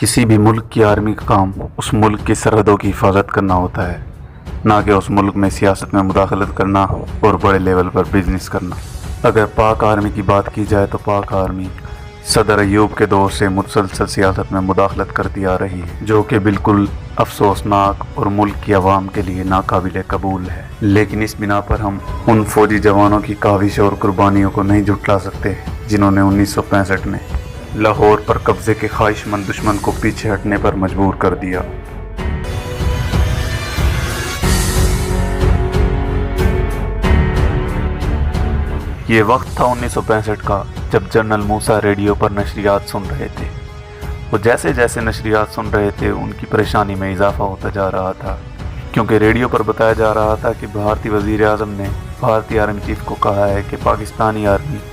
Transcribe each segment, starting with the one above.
किसी भी मुल्क की आर्मी का काम उस मुल्क की सरहदों की हिफाजत करना होता है, ना कि उस मुल्क में सियासत में मुदाखलत करना और बड़े लेवल पर बिजनेस करना। अगर पाक आर्मी की बात की जाए तो पाक आर्मी सदर अयूब के दौर से मुसलसल सियासत में मुदाखलत करती आ रही है, जो कि बिल्कुल अफसोसनाक और मुल्क की आवाम के लिए नाकाबिल कबूल है। लेकिन इस बिना पर हम उन फौजी जवानों की काविश और कुर्बानियों को नहीं झुठला सकते जिन्होंने 1965 में लाहौर पर कब्जे के ख्वाहिशमंद दुश्मन को पीछे हटने पर मजबूर कर दिया। ये वक्त था 1965 का, जब जनरल मूसा रेडियो पर नशरियात सुन रहे थे। वो जैसे जैसे नशरियात सुन रहे थे उनकी परेशानी में इजाफा होता जा रहा था, क्योंकि रेडियो पर बताया जा रहा था कि भारतीय वज़ीर आज़म ने भारतीय आर्मी चीफ को कहा है कि पाकिस्तानी आर्मी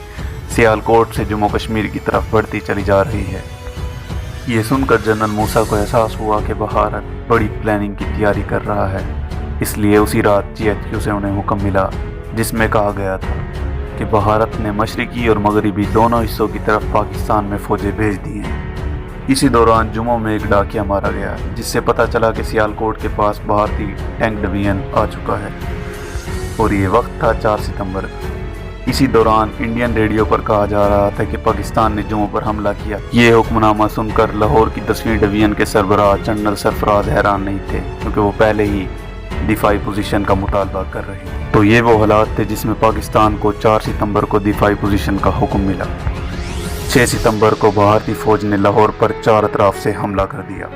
सियालकोट से जम्मू कश्मीर की तरफ बढ़ती चली जा रही है। ये सुनकर जनरल मूसा को एहसास हुआ कि भारत बड़ी प्लानिंग की तैयारी कर रहा है। इसलिए उसी रात GHQ से उन्हें हुक्म मिला, जिसमें कहा गया था कि भारत ने मशरिकी और मगरिबी दोनों हिस्सों की तरफ पाकिस्तान में फ़ौजें भेज दी हैं। इसी दौरान जम्मू में एक डाकिया मारा गया, जिससे पता चला कि सियालकोट के पास भारतीय टैंक डिवीजन आ चुका है और ये वक्त था 4 सितंबर। इसी दौरान इंडियन रेडियो पर कहा जा रहा था कि पाकिस्तान ने जम्मू पर हमला किया। ये हुक्मनामा सुनकर लाहौर की 10वीं डिवीजन के सरबराह जनरल सरफराज हैरान नहीं थे, क्योंकि वो पहले ही दिफाई पोजीशन का मुतालबा कर रहे थे। तो ये वो हालात थे जिसमें पाकिस्तान को 4 सितंबर को दिफाई पोजीशन का हुक्म मिला। 6 सितंबर को भारतीय फौज ने लाहौर पर चार तरफ से हमला कर दिया।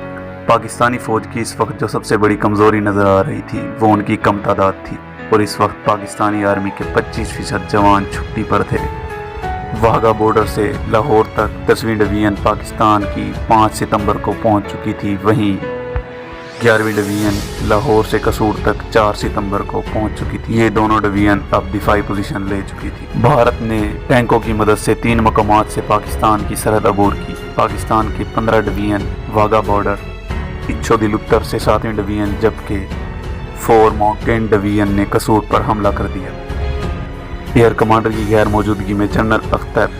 पाकिस्तानी फौज की इस वक्त जो सबसे बड़ी कमज़ोरी नज़र आ रही थी वो उनकी कम तादाद थी, और इस वक्त पाकिस्तानी आर्मी के 25% जवान छुट्टी पर थे। वाघा बॉर्डर से लाहौर तक 10वीं डिवीजन पाकिस्तान की 5 सितंबर को पहुंच चुकी थी, वहीं 11वीं डिवीजन लाहौर से कसूर तक 4 सितंबर को पहुंच चुकी थी। ये दोनों डिवीजन अब दिफाई पोजीशन ले चुकी थी। भारत ने टैंकों की मदद से 3 मकामात से पाकिस्तान की सरहद अबूर की। पाकिस्तान की 15 डिवीजन वाघा बॉर्डर, इच्छोदिल उत्तर से 7वीं डिवीजन, जबकि 4 माउंटेन डिवीजन ने कसूर पर हमला कर दिया। एयर कमांडर की गैर मौजूदगी में जनरल अख्तर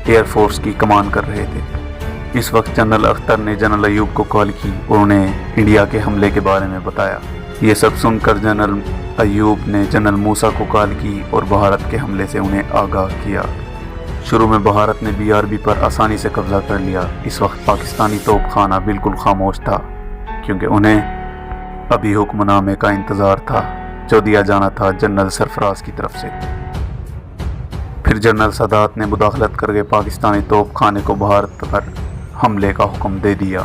एयरफोर्स की कमान कर रहे थे। इस वक्त जनरल अख्तर ने जनरल अयूब को कॉल की और उन्हें इंडिया के हमले के बारे में बताया। ये सब सुनकर जनरल अयूब ने जनरल मूसा को कॉल की और भारत के हमले से उन्हें आगाह किया। शुरू में भारत ने BRB पर आसानी से कब्जा कर लिया। इस वक्त पाकिस्तानी तोपखाना बिल्कुल खामोश था, क्योंकि उन्हें अभी हुक्मनामे का इंतज़ार था जो दिया जाना था जनरल सरफराज की तरफ से। फिर जनरल सादात ने मुदाखलत करके पाकिस्तानी तोपखाने को भारत पर हमले का हुक्म दे दिया।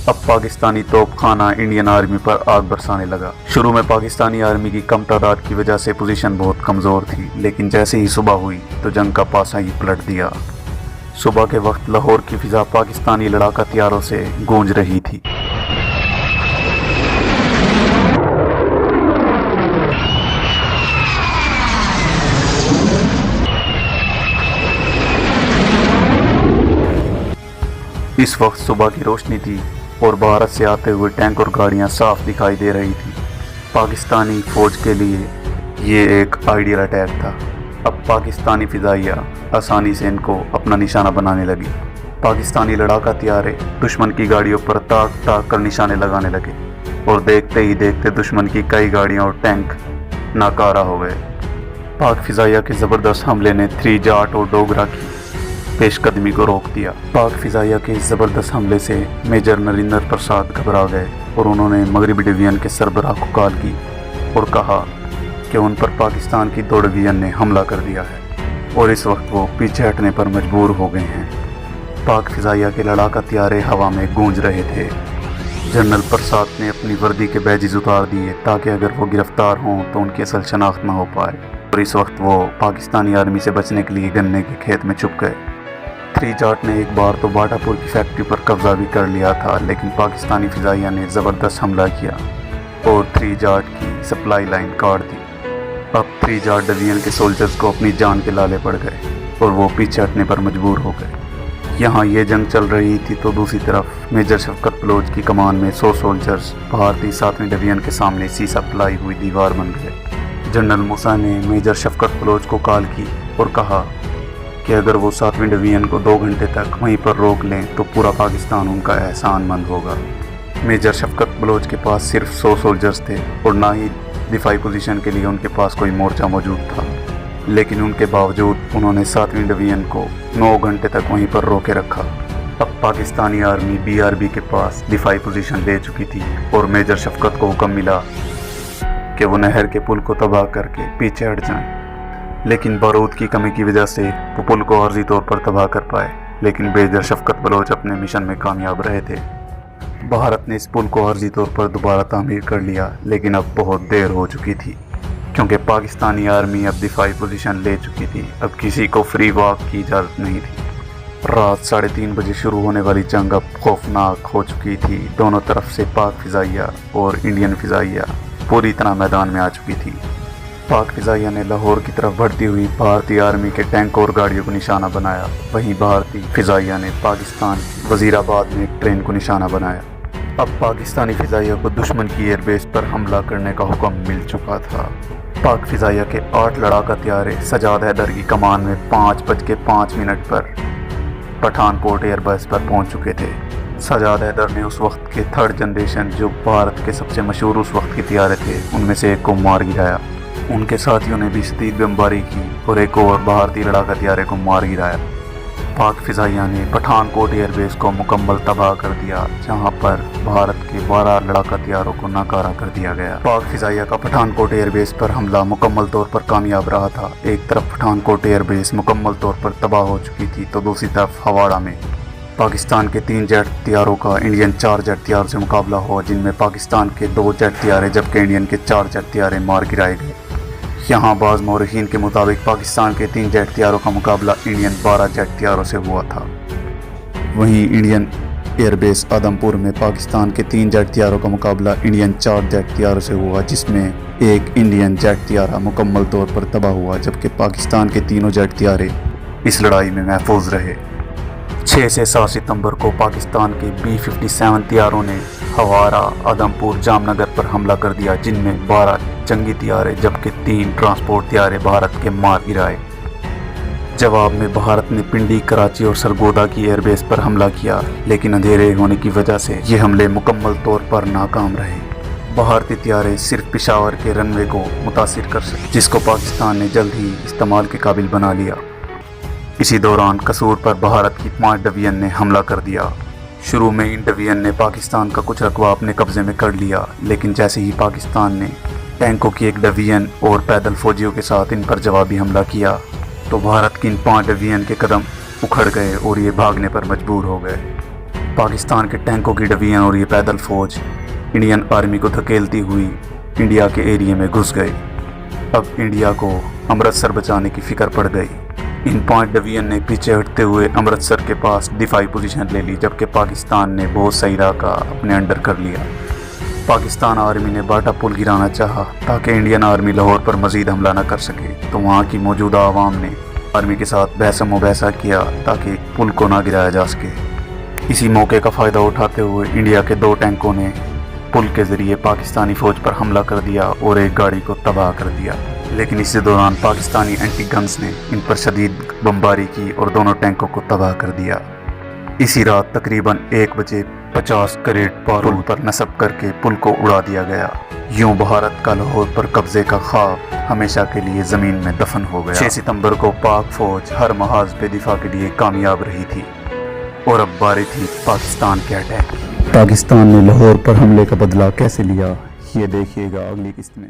अब पाकिस्तानी तोपखाना इंडियन आर्मी पर आग बरसाने लगा। शुरू में पाकिस्तानी आर्मी की कम तादाद की वजह से पोजीशन बहुत कमज़ोर थी, लेकिन जैसे ही सुबह हुई तो जंग का पासा ही पलट दिया। सुबह के वक्त लाहौर की फिजा पाकिस्तानी लड़ाका हथियारों से गूंज रही थी। इस वक्त सुबह की रोशनी थी और भारत से आते हुए टैंक और गाड़ियां साफ दिखाई दे रही थी। पाकिस्तानी फौज के लिए ये एक आइडियल अटैक था। अब पाकिस्तानी फिजाइया आसानी से इनको अपना निशाना बनाने लगी। पाकिस्तानी लड़ाका हथियारे दुश्मन की गाड़ियों पर ताक ताक कर निशाने लगाने लगे, और देखते ही देखते दुश्मन की कई गाड़ियां और टैंक नाकारा हो गए। पाक फिजाइया के ज़बरदस्त हमले ने 3 जाट और डोगरा की पेशकदमी को रोक दिया। पाक फिजाइया के इस ज़बरदस्त हमले से मेजर नरेंद्र प्रसाद घबरा गए और उन्होंने मगरिबी डिवीजन के सरबराह को कॉल की और कहा कि उन पर पाकिस्तान की 2 डिवीजन ने हमला कर दिया है और इस वक्त वो पीछे हटने पर मजबूर हो गए हैं। पाक फिजाइया के लड़ाका हथियारे हवा में गूंज रहे थे। जनरल प्रसाद ने अपनी वर्दी के बैजेस उतार दिए ताकि अगर वो गिरफ्तार हों तो उनकी असल शनाख्त न हो पाए, और इस वक्त वो पाकिस्तानी आर्मी से बचने के लिए गन्ने के खेत में छुप गए। 3 जाट ने एक बार तो बाटापुर की फैक्ट्री पर कब्जा भी कर लिया था, लेकिन पाकिस्तानी फिजाइया ने ज़बरदस्त हमला किया और 3 जाट की सप्लाई लाइन काट दी। अब 3 जाट डिवीजन के सोल्जर्स को अपनी जान के लाले पड़ गए और वो पीछे हटने पर मजबूर हो गए। यहाँ ये जंग चल रही थी तो दूसरी तरफ मेजर शफकत बलोच की कमान में 100 सोल्जर्स भारतीय 7वीं डिवीजन के सामने सीसा फैलाई हुई दीवार बन गए। जनरल मूसा ने मेजर शफकत बलोच को कॉल की और कहा کہ اگر وہ 7ویں ڈویژن کو 2 گھنٹے تک وہیں پر روک لیں تو پورا پاکستان ان کا احسان مند ہوگا۔ میجر شفقت بلوچ کے پاس صرف 100 سولجرز تھے اور نہ ہی دفاعی پوزیشن کے لیے ان کے پاس کوئی مورچہ موجود تھا، لیکن ان کے باوجود انہوں نے 7ویں ڈویژن کو 9 گھنٹے تک وہیں پر روکے رکھا۔ اب پاکستانی آرمی BRB کے پاس دفاعی پوزیشن لے چکی تھی اور میجر شفقت کو حکم ملا کہ وہ نہر کے پل کو تباہ کر کے پیچھے ہٹ جائیں، لیکن بارود کی کمی کی وجہ سے وہ پل کو عارضی طور پر تباہ کر پائے، لیکن میجر شفقت بلوچ اپنے مشن میں کامیاب رہے تھے۔ بھارت نے اس پل کو عارضی طور پر دوبارہ تعمیر کر لیا، لیکن اب بہت دیر ہو چکی تھی کیونکہ پاکستانی آرمی اب دفاعی پوزیشن لے چکی تھی۔ اب کسی کو فری واک کی اجازت نہیں تھی۔ رات 3:30 بجے شروع ہونے والی جنگ اب خوفناک ہو چکی تھی۔ دونوں طرف سے پاک فضائیہ اور انڈین فضائیہ پوری طرح میدان میں آ چکی تھی۔ پاک فضائیہ نے لاہور کی طرف بڑھتی ہوئی بھارتی آرمی کے ٹینک اور گاڑیوں کو نشانہ بنایا، وہیں بھارتی فضائیہ نے پاکستان وزیر آباد میں ایک ٹرین کو نشانہ بنایا۔ اب پاکستانی فضائیہ کو دشمن کی ایئر بیس پر حملہ کرنے کا حکم مل چکا تھا۔ پاک فضائیہ کے 8 لڑاکا طیارے سجاد حیدر کی کمان میں 5:05 پر پٹھان کوٹ ایئر بیس پر پہنچ چکے تھے۔ سجاد حیدر نے اس وقت کے 3rd جنریشن جو بھارت کے سب سے مشہور اس وقت کے طیارے تھے ان میں سے ایک کو مار گرایا۔ ان کے ساتھیوں نے بھی شدید بمباری کی اور ایک اور بھارتی لڑاکا طیارے کو مار گرایا۔ پاک فضائیہ نے پٹھان کوٹ ایئر بیس کو مکمل تباہ کر دیا، جہاں پر بھارت کے 12 لڑاکا طیاروں کو ناکارہ کر دیا گیا۔ پاک فضائیہ کا پٹھان کوٹ ایئر بیس پر حملہ مکمل طور پر کامیاب رہا تھا۔ ایک طرف پٹھان کوٹ ایئر بیس مکمل طور پر تباہ ہو چکی تھی تو دوسری طرف ہواڑہ میں پاکستان کے 3 جیٹ طیاروں کا انڈین 4 جیٹ طیاروں سے مقابلہ ہوا، جن میں پاکستان کے 2 جیٹ طیارے جبکہ انڈین کے 4 جیٹ طیارے مار گرائے گئے۔ یہاں بعض مورخین کے مطابق پاکستان کے 3 جیٹ طیاروں کا مقابلہ انڈین 12 جیٹ طیاروں سے ہوا تھا۔ وہیں انڈین ایئر بیس آدم پور میں پاکستان کے 3 جیٹ طیاروں کا مقابلہ انڈین 4 جیٹ طیاروں سے ہوا، جس میں ایک انڈین جیٹ طیارہ مکمل طور پر تباہ ہوا، جبکہ پاکستان کے تینوں جیٹ طیارے اس لڑائی میں محفوظ رہے۔ 6 سے 7 ستمبر کو پاکستان کے B-57 طیاروں نے ہواڑہ، آدم پور، جام نگر پر حملہ کر دیا، جن میں 12 جنگی طیارے جبکہ 3 ٹرانسپورٹ طیارے بھارت کے مار گرائے۔ جواب میں بھارت نے پنڈی، کراچی اور سرگودا کی ایئر بیس پر حملہ کیا، لیکن اندھیرے ہونے کی وجہ سے یہ حملے مکمل طور پر ناکام رہے۔ بھارتی طیارے صرف پشاور کے رن وے کو متاثر کر سکے، جس کو پاکستان نے جلد ہی استعمال کے قابل بنا لیا۔ اسی دوران قصور پر بھارت کی 5 ڈویژن نے حملہ کر دیا۔ شروع میں ان ڈویژن نے پاکستان کا کچھ رقبہ اپنے قبضے میں کر لیا، لیکن جیسے ہی پاکستان نے ٹینکوں کی ایک ڈویژن اور پیدل فوجیوں کے ساتھ ان پر جوابی حملہ کیا تو بھارت کی ان 5 ڈویژن کے قدم اکھڑ گئے اور یہ بھاگنے پر مجبور ہو گئے۔ پاکستان کے ٹینکوں کی ڈویژن اور یہ پیدل فوج انڈین آرمی کو دھکیلتی ہوئی انڈیا کے ایریے میں گھس گئی۔ اب انڈیا کو امرتسر بچانے کی فکر پڑ گئی۔ ان 5 ڈویژن نے پیچھے ہٹتے ہوئے امرتسر کے پاس دفاعی پوزیشن لے لی، جبکہ پاکستان نے بہت سا علاقہ اپنے انڈر کر لیا۔ پاکستان آرمی نے باٹا پل گرانا چاہا تاکہ انڈین آرمی لاہور پر مزید حملہ نہ کر سکے، تو وہاں کی موجودہ عوام نے آرمی کے ساتھ بحث و مباحثہ کیا تاکہ پل کو نہ گرایا جا سکے۔ اسی موقع کا فائدہ اٹھاتے ہوئے انڈیا کے 2 ٹینکوں نے پل کے ذریعے پاکستانی فوج پر حملہ کر دیا اور ایک گاڑی کو تباہ کر دیا، لیکن اسی دوران پاکستانی اینٹی گنز نے ان پر شدید بمباری کی اور دونوں ٹینکوں کو تباہ کر دیا۔ اسی رات تقریباً 1 بجے 50 کریٹ بارود پر نصب کر کے پل کو اڑا دیا گیا۔ یوں بھارت کا لاہور پر قبضے کا خواب ہمیشہ کے لیے زمین میں دفن ہو گیا۔ 6 ستمبر کو پاک فوج ہر محاذ پہ دفاع کے لیے کامیاب رہی تھی اور اب باری تھی پاکستان کے اٹیک کی۔ پاکستان نے لاہور پر حملے کا بدلہ کیسے لیا، یہ دیکھیے گا اگلی قسط میں۔